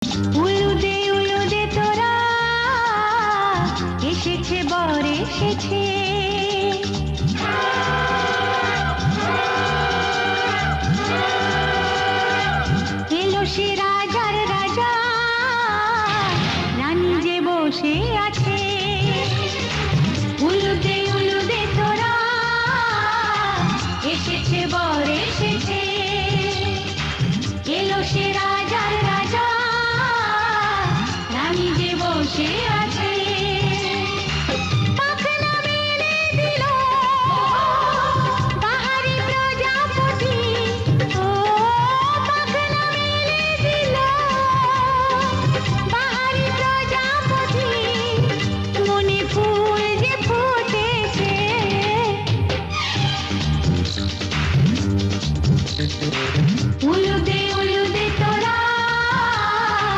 উলুদে তোরা এসেছে বর এসেছে, এলো সে রাজার রাজা, রানী যে বসে আছে।